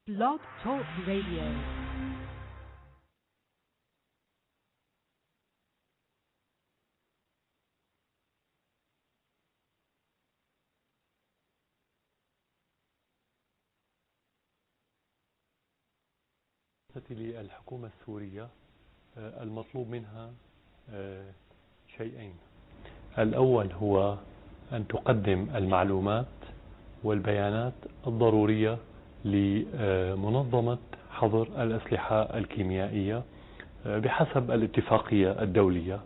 Blog Talk Radio. للحكومة السورية المطلوب منها شيئين. الأول هو أن تقدم المعلومات والبيانات الضرورية لمنظمة حظر الأسلحة الكيميائية بحسب الاتفاقية الدولية،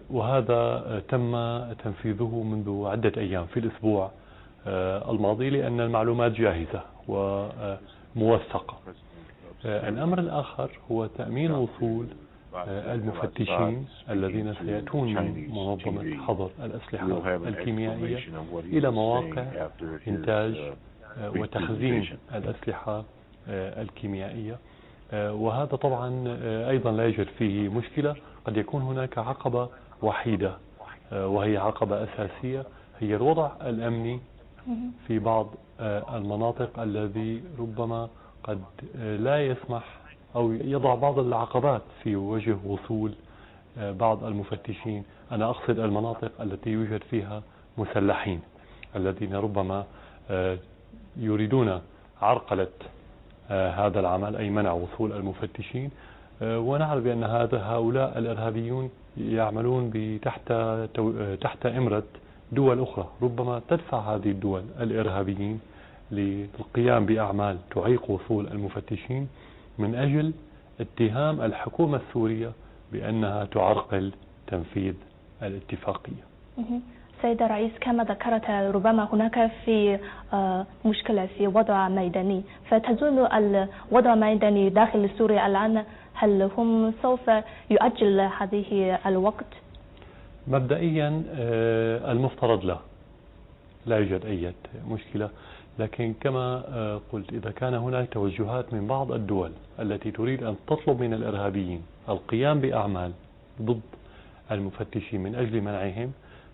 وهذا تم تنفيذه منذ عدة أيام في الأسبوع الماضي، لأن المعلومات جاهزة وموثقة. الأمر الآخر هو تأمين وصول المفتشين الذين سيأتون من منظمة حظر الأسلحة الكيميائية إلى مواقع إنتاج وتخزين الأسلحة الكيميائية، وهذا طبعا أيضا لا يوجد فيه مشكلة. قد يكون هناك عقبة وحيدة وهي عقبة أساسية، هي الوضع الأمني في بعض المناطق الذي ربما قد لا يسمح أو يضع بعض العقبات في وجه وصول بعض المفتشين. أنا أقصد المناطق التي يوجد فيها مسلحين الذين ربما يريدون عرقلة هذا العمل، أي منع وصول المفتشين. ونعرف بأن هؤلاء الإرهابيون يعملون تحت إمرة دول أخرى، ربما تدفع هذه الدول الإرهابيين للقيام بأعمال تعيق وصول المفتشين من أجل اتهام الحكومة السورية بأنها تعرقل تنفيذ الاتفاقية. سيد الرئيس، كما ذكرت ربما هناك في مشكلة في وضع ميداني، فتظن الوضع الميداني داخل سوريا الآن هل هم سوف يؤجل هذه الوقت؟ مبدئيا المفترض لا يوجد أي مشكلة، لكن كما قلت إذا كان هناك توجهات من بعض الدول التي تريد أن تطلب من الإرهابيين القيام بأعمال ضد المفتشين من أجل منعهم،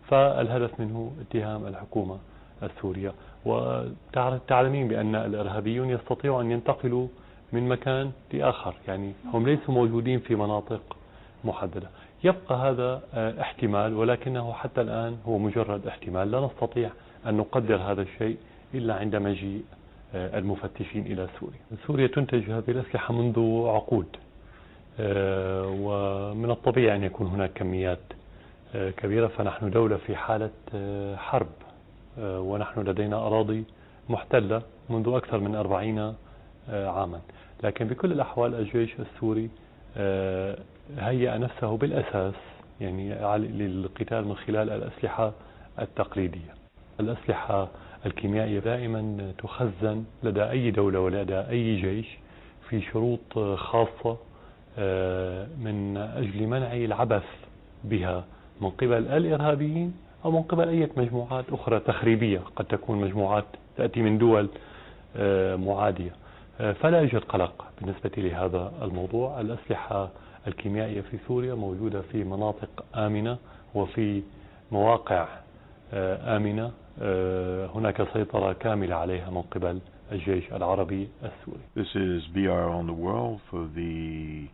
فالهدف منه اتهام الحكومة السورية. وتعلمين بأن الإرهابيون يستطيعوا أن ينتقلوا من مكان لآخر، يعني هم ليسوا موجودين في مناطق محددة. يبقى هذا احتمال، ولكنه حتى الآن هو مجرد احتمال، لا نستطيع أن نقدر هذا الشيء إلا عند مجيء المفتشين إلى سوريا. سوريا تنتج هذه الأسلحة منذ عقود، ومن الطبيعي أن يكون هناك كميات كبيرة، فنحن دولة في حالة حرب، ونحن لدينا أراضي محتلة منذ أكثر من 40 عاما. لكن بكل الأحوال الجيش السوري هيأ نفسه بالأساس يعني للقتال من خلال الأسلحة التقليدية. الأسلحة الكيميائية دائما تخزن لدى أي دولة ولدى أي جيش في شروط خاصة من أجل منع العبث بها من قبل الإرهابيين أو من قبل أي مجموعات أخرى تخريبية، قد تكون مجموعات تأتي من دول معادية. فلا يوجد قلق بالنسبة لهذا الموضوع. الأسلحة الكيميائية في سوريا موجودة في مناطق آمنة وفي مواقع آمنة، هناك سيطرة كاملة عليها من قبل الجيش العربي السوري. This is BR on the World for the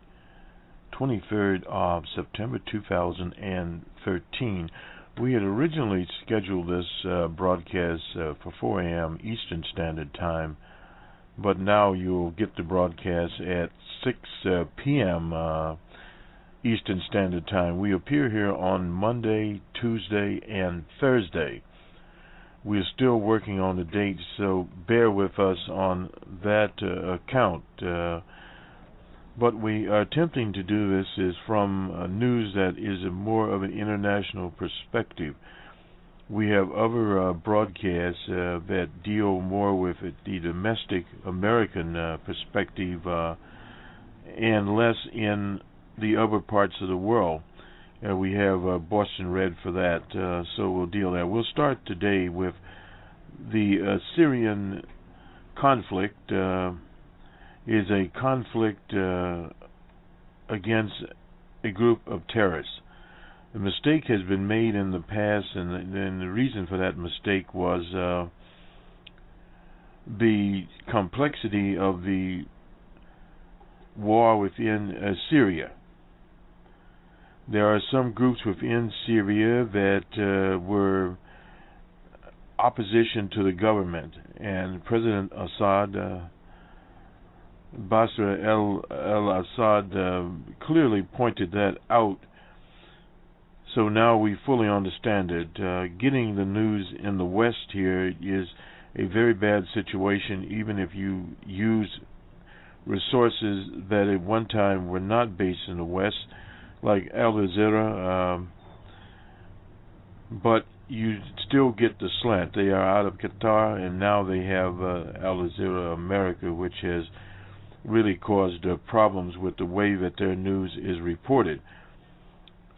23rd of September 2013. We had originally scheduled this broadcast for 4 a.m. Eastern Standard Time, but now you'll get the broadcast at 6 p.m. Eastern Standard Time. We appear here on Monday, Tuesday, and Thursday. We're still working on the dates, so bear with us on that account. But we are attempting to do this is from news that is more of an international perspective. We have other broadcasts that deal more with the domestic American perspective and less in the other parts of the world. We have Bostonred for that, so we'll deal there. We'll start today with the Syrian conflict. Is a conflict against a group of terrorists. A mistake has been made in the past, and the reason for that mistake was the complexity of the war within Syria. There are some groups within Syria that were opposition to the government, and President Assad, Bashar al-Assad, clearly pointed that out. So now we fully understand it. Getting the news in the West here is a very bad situation, even if you use resources that at one time were not based in the West, like Al Jazeera, but you still get the slant. They are out of Qatar, and now they have Al Jazeera America, which has really caused problems with the way that their news is reported.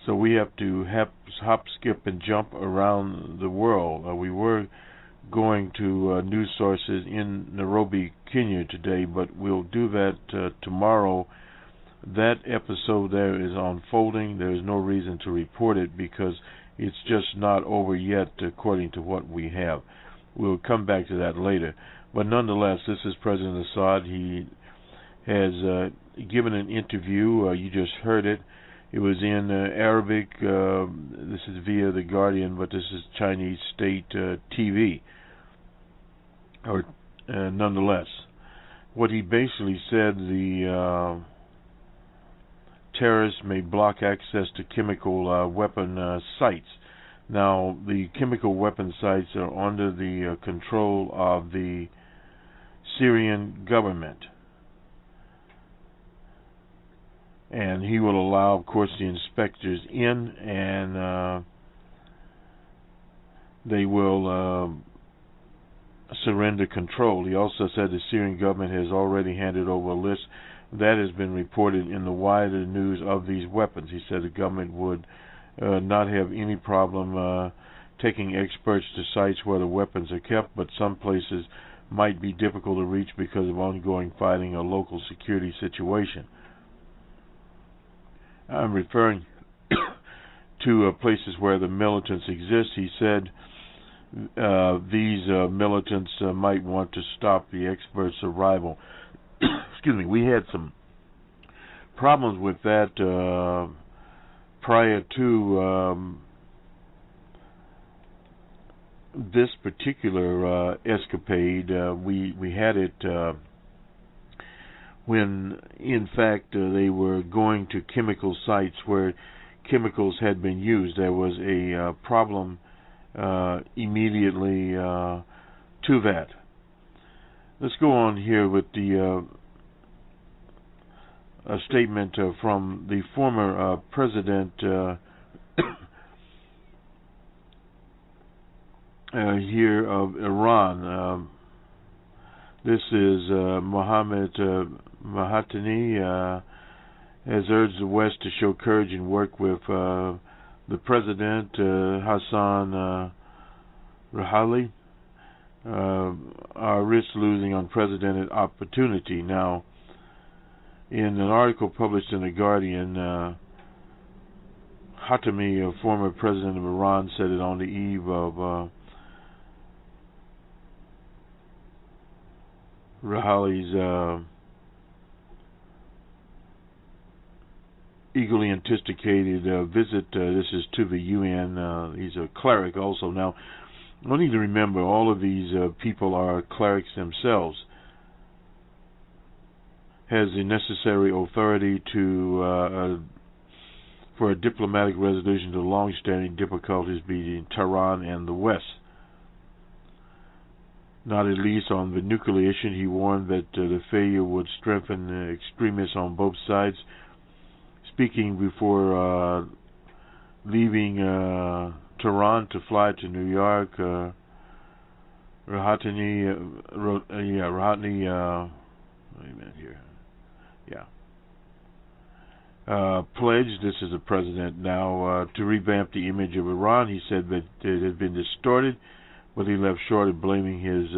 So we have to hop, skip, and jump around the world. We were going to news sources in Nairobi, Kenya today, but we'll do that tomorrow. That episode there is unfolding. There is no reason to report it because it's just not over yet according to what we have. We'll come back to that later. But nonetheless, this is President Assad. He has given an interview. You just heard it. It was in Arabic. This is via The Guardian, but this is Chinese state TV. Nonetheless, what he basically said, the terrorists may block access to chemical weapon sites. Now, the chemical weapon sites are under the control of the Syrian government. And he will allow, of course, the inspectors in, and they will surrender control. He also said the Syrian government has already handed over a list that has been reported in the wider news of these weapons. He said the government would not have any problem taking experts to sites where the weapons are kept, but some places might be difficult to reach because of ongoing fighting or local security situation. I'm referring to places where the militants exist. He said these militants might want to stop the experts' arrival. Excuse me, we had some problems with that prior to this particular escapade. We had it when, in fact, they were going to chemical sites where chemicals had been used. There was a problem immediately to that. Let's go on here with the a statement from the former president here of Iran. This is Mohammed Mahatani has urged the West to show courage and work with the president, Hassan Rouhani, are risk losing unprecedented opportunity. Now, in an article published in The Guardian, Khatami, a former president of Iran, said it on the eve of Rouhani's eagerly anticipated visit. This is to the UN. He's a cleric also. Now, we need to remember all of these people are clerics themselves. Has the necessary authority to for a diplomatic resolution to long-standing difficulties between Tehran and the West. Not at least on the nuclear issue. He warned that the failure would strengthen extremists on both sides. Speaking before leaving Tehran to fly to New York, Rouhani wait a minute here. Pledged, this is the president now, to revamp the image of Iran. He said that it had been distorted, but he left short of blaming his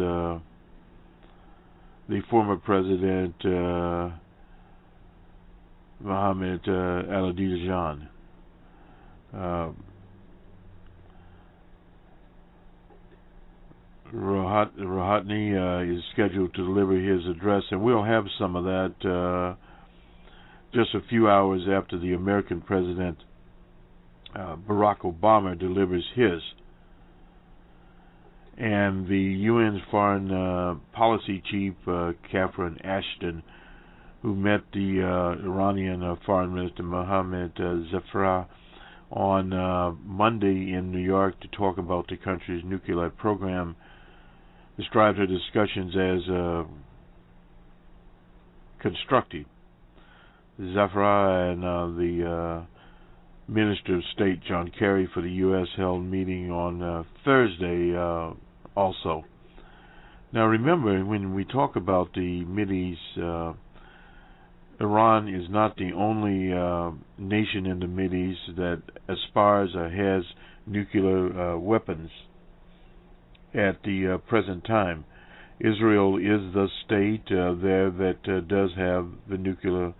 the former president Mohammed Ahmadinejad. Rouhani is scheduled to deliver his address, and we'll have some of that just a few hours after the American president, Barack Obama, delivers his. And the UN's foreign policy chief, Catherine Ashton, who met the Iranian foreign minister Mohammad Zafar on Monday in New York to talk about the country's nuclear program, described her discussions as constructive. Zafar and the Minister of State John Kerry for the U.S. held a meeting on Thursday also. Now remember, when we talk about the Mideast, Iran is not the only nation in the Mideast that aspires or has nuclear weapons at the present time. Israel is the state there that does have the nuclear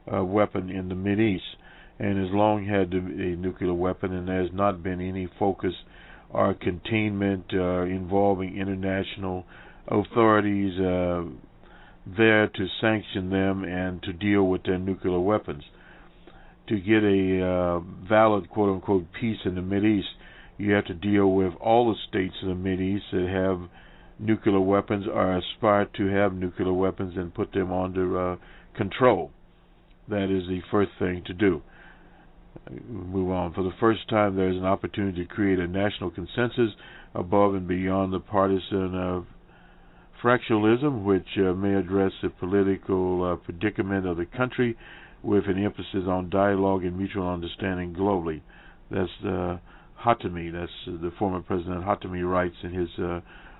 weapon in the Mideast, and has long had a nuclear weapon, and there has not been any focus or containment involving international authorities there to sanction them and to deal with their nuclear weapons. To get a valid quote-unquote peace in the Mideast, you have to deal with all the states in the Mideast that have nuclear weapons or aspire to have nuclear weapons and put them under control. That is the first thing to do. Move on. For the first time, there is an opportunity to create a national consensus above and beyond the partisan fractionalism, which may address the political predicament of the country with an emphasis on dialogue and mutual understanding globally. That's Hatami. That's the former President Hatami writes in his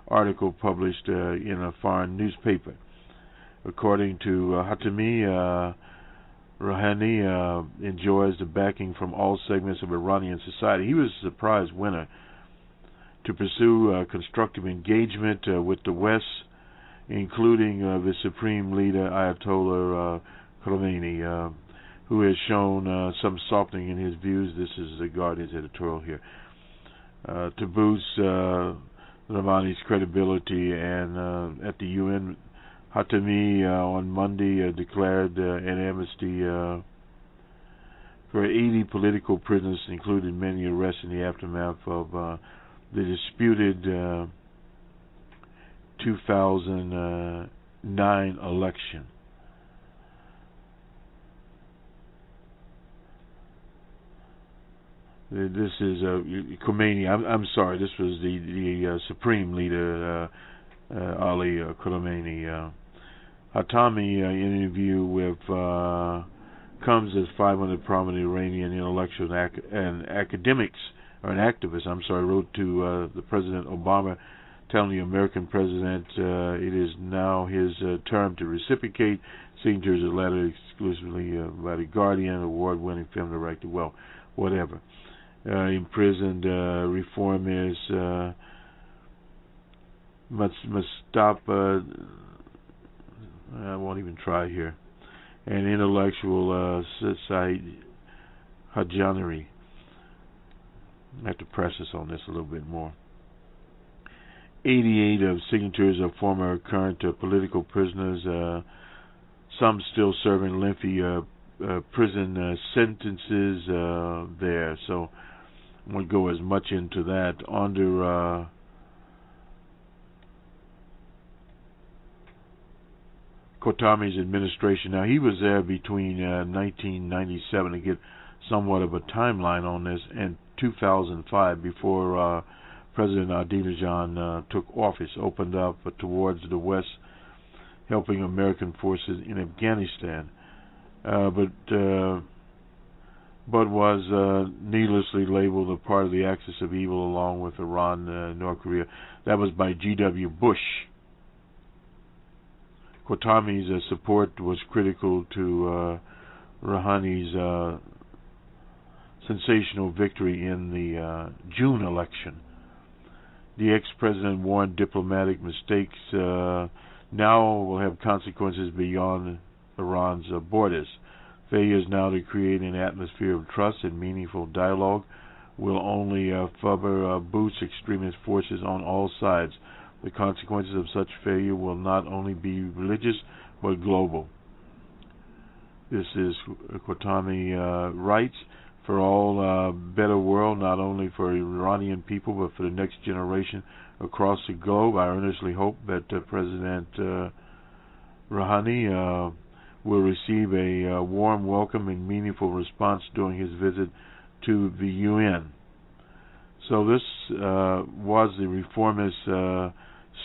article published in a foreign newspaper. According to Hatami, Rouhani enjoys the backing from all segments of Iranian society. He was a surprise winner to pursue constructive engagement with the West, including the Supreme Leader Ayatollah Khomeini, who has shown some softening in his views. This is the Guardian's editorial here. To boost Rouhani's credibility, and at the UN, Hatami on Monday declared an amnesty for 80 political prisoners, including many arrests in the aftermath of the disputed 2009 election. This is Khomeini. I'm sorry. This was the Supreme Leader Ali Khomeini. Hatami, in an interview with comes as 500 prominent Iranian intellectuals and academics, or an activist, wrote to the President Obama, telling the American president it is now his term to reciprocate. Signatures a letter exclusively by the Guardian, award-winning film director. Well, whatever. Imprisoned reformist Mustafa, I won't even try here, and intellectual Said Hajjanari. I have to press this on this a little bit more. 88 of signatures of former current political prisoners, some still serving lengthy prison sentences there. So I won't go as much into that. Under Khatami's administration, now he was there between 1997, to get somewhat of a timeline on this, and 2005, before President Ahmadinejad took office, opened up towards the West, helping American forces in Afghanistan, but was needlessly labeled a part of the axis of evil along with Iran and North Korea. That was by G.W. Bush. Khatami's support was critical to Rouhani's sensational victory in the June election. The ex-president warned diplomatic mistakes now will have consequences beyond Iran's borders. Failures now to create an atmosphere of trust and meaningful dialogue will only further boost extremist forces on all sides. The consequences of such failure will not only be religious but global. This is Khatami writes, for all better world, not only for Iranian people but for the next generation across the globe. I earnestly hope that President Rouhani will receive a warm welcome and meaningful response during his visit to the UN. So this was the reformist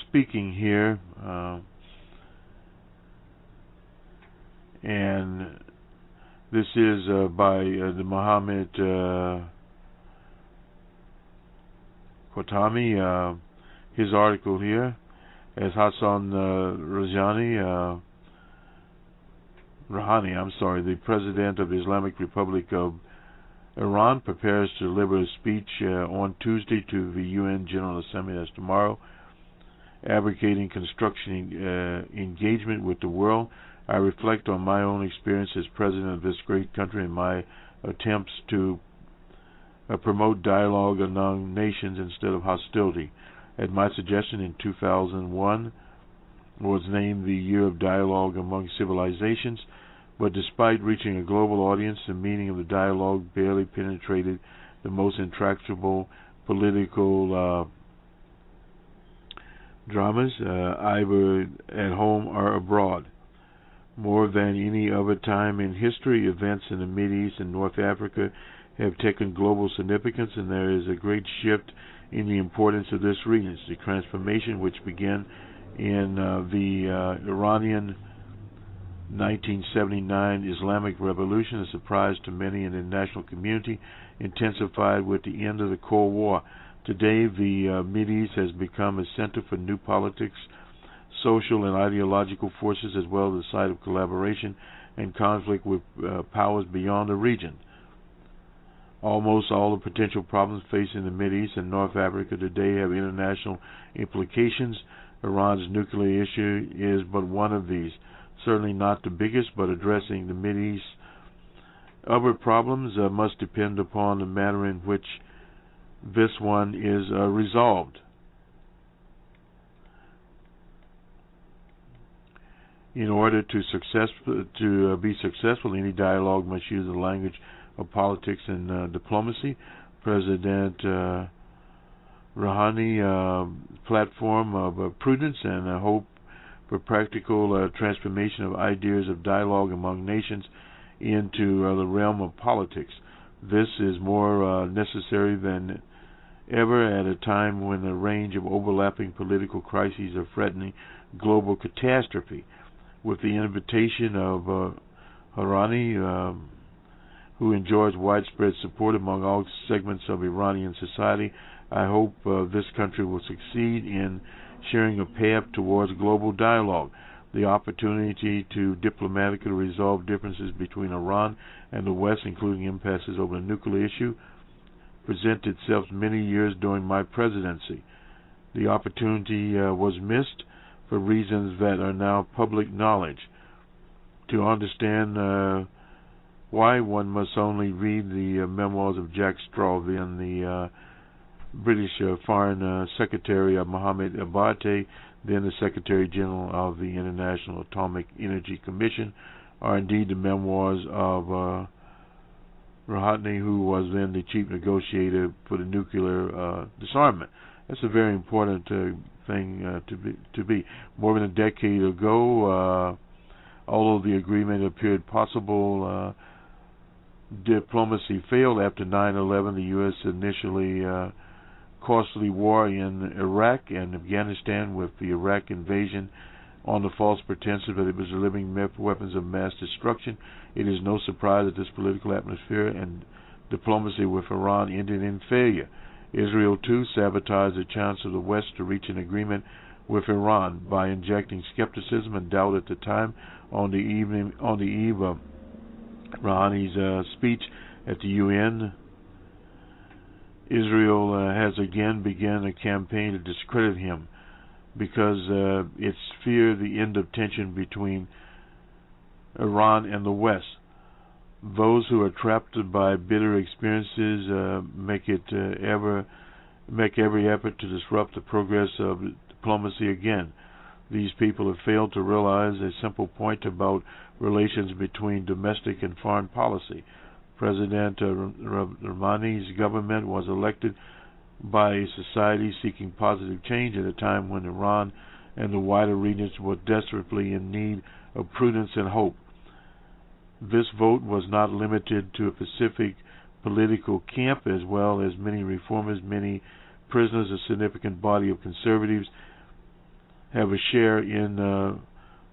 speaking here, and this is by the Mohammed Khatami, his article here, as Hassan Rouhani, the President of the Islamic Republic of Iran, prepares to deliver a speech on Tuesday to the UN General Assembly, that's tomorrow, advocating construction engagement with the world. I reflect on my own experience as President of this great country and my attempts to promote dialogue among nations instead of hostility. At my suggestion, in 2001 was named the Year of Dialogue Among Civilizations, but despite reaching a global audience, the meaning of the dialogue barely penetrated the most intractable political dramas, either at home or abroad. More than any other time in history, events in the Mideast and North Africa have taken global significance, and there is a great shift in the importance of this region. The transformation, which began in the Iranian 1979 Islamic Revolution, a surprise to many in the international community, intensified with the end of the Cold War. Today, the Mideast has become a center for new politics, social and ideological forces, as well as a site of collaboration and conflict with powers beyond the region. Almost all the potential problems facing the Mideast and North Africa today have international implications. Iran's nuclear issue is but one of these. Certainly not the biggest, but addressing the Mideast other problems must depend upon the manner in which this one is resolved. In order to be successful, any dialogue must use the language of politics and diplomacy. President Rouhani platform of prudence and hope for practical transformation of ideas of dialogue among nations into the realm of politics. This is more necessary than ever at a time when a range of overlapping political crises are threatening global catastrophe. With the invitation of Rouhani, who enjoys widespread support among all segments of Iranian society, I hope this country will succeed in sharing a path towards global dialogue. The opportunity to diplomatically resolve differences between Iran and the West, including impasses over the nuclear issue, presented itself many years during my presidency. The opportunity was missed for reasons that are now public knowledge. To understand why, one must only read the memoirs of Jack Straw, then the British Foreign Secretary Mohammed Abbate, then the Secretary General of the International Atomic Energy Commission, or indeed the memoirs of Rouhani, who was then the chief negotiator for the nuclear disarmament. That's a very important thing to be. More than a decade ago, although the agreement appeared possible, diplomacy failed. After 9/11, the U.S. initially costly war in Iraq and Afghanistan, with the Iraq invasion on the false pretense that it was delivering weapons of mass destruction. It is no surprise that this political atmosphere and diplomacy with Iran ended in failure. Israel, too, sabotaged the chance of the West to reach an agreement with Iran by injecting skepticism and doubt at the time. On the eve of Rouhani's speech at the UN, Israel has again begun a campaign to discredit him because it's fear the end of tension between Iran and the West. Those who are trapped by bitter experiences make every effort to disrupt the progress of diplomacy again. These people have failed to realize a simple point about relations between domestic and foreign policy. President Rouhani's government was elected by a society seeking positive change at a time when Iran and the wider regions were desperately in need of prudence and hope. This vote was not limited to a specific political camp, as well as many reformers, many prisoners, a significant body of conservatives have a share in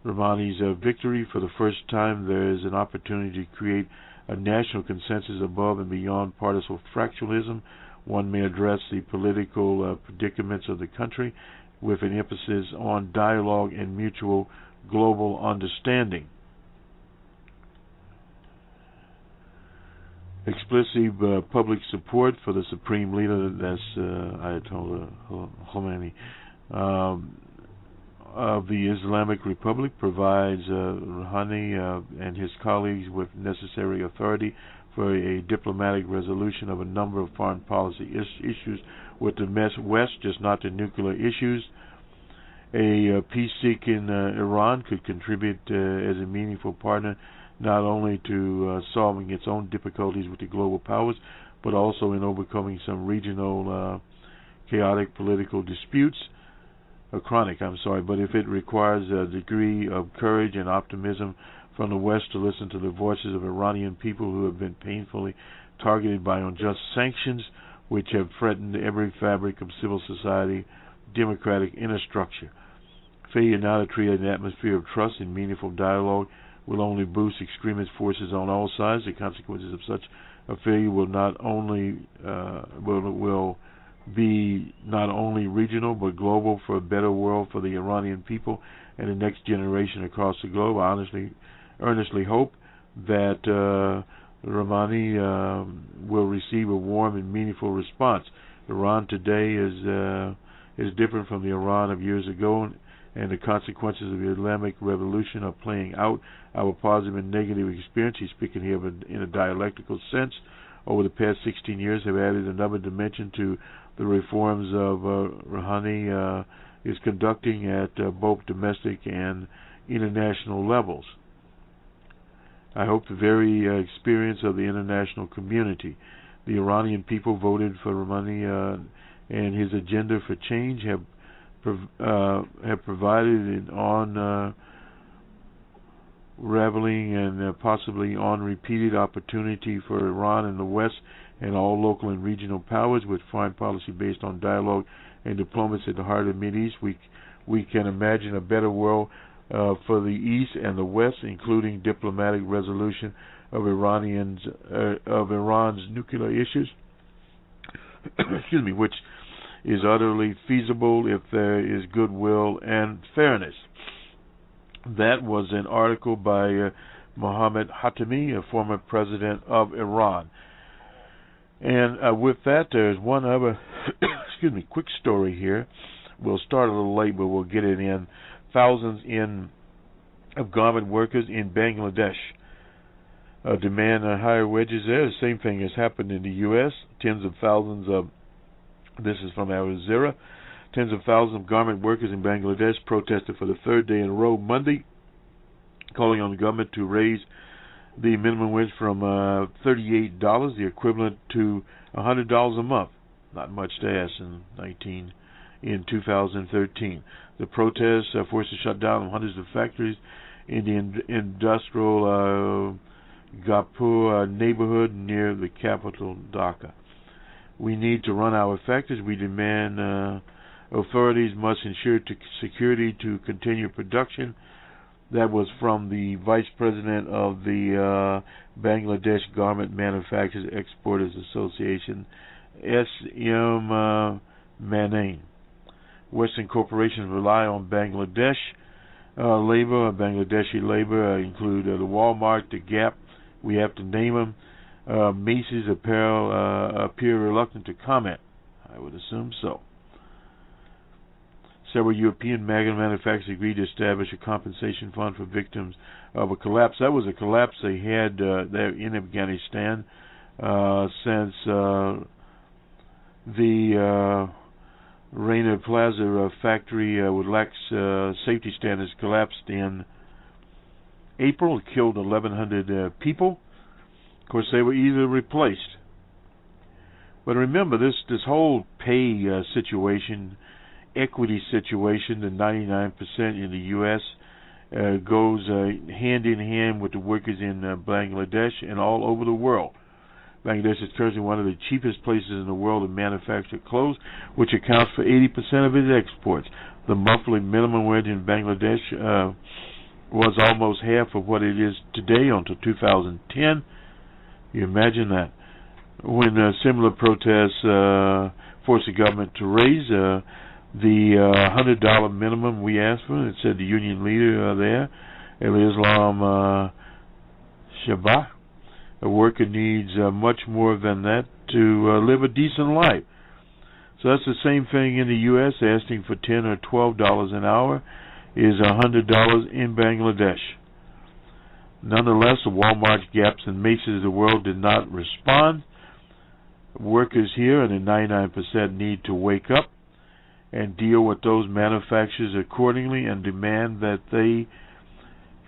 Rouhani's victory. For the first time, there is an opportunity to create a national consensus above and beyond partisan fractionalism. One may address the political predicaments of the country with an emphasis on dialogue and mutual global understanding. Explicit public support for the supreme leader, that's Ayatollah Khomeini, of the Islamic Republic, provides Rouhani and his colleagues with necessary authority for a diplomatic resolution of a number of foreign policy issues with the West, just not the nuclear issues. A peace-seeking Iran could contribute as a meaningful partner not only to solving its own difficulties with the global powers, but also in overcoming some regional chaotic political disputes. But if it requires a degree of courage and optimism from the West to listen to the voices of Iranian people who have been painfully targeted by unjust sanctions, which have threatened every fabric of civil society, democratic infrastructure. Failure now to create an atmosphere of trust and meaningful dialogue will only boost extremist forces on all sides. The consequences of such a failure will not only will be not only regional but global, for a better world for the Iranian people and the next generation across the globe. I earnestly hope that Rouhani will receive a warm and meaningful response. Iran today is different from the Iran of years ago, and the consequences of the Islamic Revolution are playing out. Our positive and negative experience, he's speaking here in a dialectical sense, over the past 16 years have added another dimension to the reforms of Rouhani is conducting at both domestic and international levels. I hope the very experience of the international community, the Iranian people voted for Rouhani and his agenda for change have provided an unraveling and possibly unrepeated opportunity for Iran and the West and all local and regional powers with foreign policy based on dialogue and diplomacy at the heart of the Middle East. We can imagine a better world for the East and the West, including diplomatic resolution of Iran's nuclear issues, which is utterly feasible if there is goodwill and fairness. That was an article by Mohammad Khatami, a former president of Iran. And with that, there's one other quick story here. We'll start a little late, but we'll get it in. Thousands of garment workers in Bangladesh demand higher wages there. The same thing has happened in the U.S. Tens of thousands of, this is from Al Jazeera, tens of thousands of garment workers in Bangladesh protested for the third day in a row Monday, calling on the government to raise the minimum wage from $38, the equivalent to $100 a month. Not much to ask in 2013. The protests forced a shutdown of hundreds of factories in the industrial Gapur neighborhood near the capital, Dhaka. We need to run our factories. We demand authorities must ensure security to continue production. That was from the Vice President of the Bangladesh Garment Manufacturers Exporters Association, S.M. Manane. Western corporations rely on Bangladesh labor. Bangladeshi labor include the Walmart, the Gap. We have to name them. Macy's Apparel appear reluctant to comment. I would assume so. Several European manufacturers agreed to establish a compensation fund for victims of a collapse. That was a collapse they had there in Afghanistan since the Rana Plaza factory with lax safety standards collapsed in April. It killed 1,100 people. Of course, they were easily replaced. But remember, this whole pay situation, equity situation, the 99% in the U.S. Goes hand in hand with the workers in Bangladesh and all over the world. Bangladesh is currently one of the cheapest places in the world to manufacture clothes, which accounts for 80% of its exports. The monthly minimum wage in Bangladesh was almost half of what it is today until 2010. You imagine that. When similar protests forced the government to raise the $100 minimum we asked for, it said the union leader there, El-Islam Shabbat, a worker needs much more than that to live a decent life. So that's the same thing in the U.S. Asking for $10 or $12 an hour is $100 in Bangladesh. Nonetheless, the Walmarts, Gaps, and Macy's of the world did not respond. Workers here, and the 99%, need to wake up and deal with those manufacturers accordingly and demand that they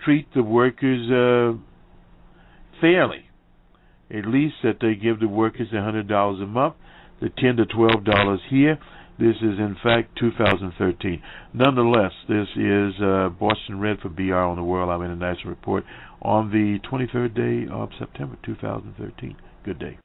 treat the workers fairly. At least that they give the workers $100 a month, the $10 to $12 here. This is, in fact, 2013. Nonetheless, this is Bostonred for BR on the World Hour International Report on the 23rd day of September 2013. Good day.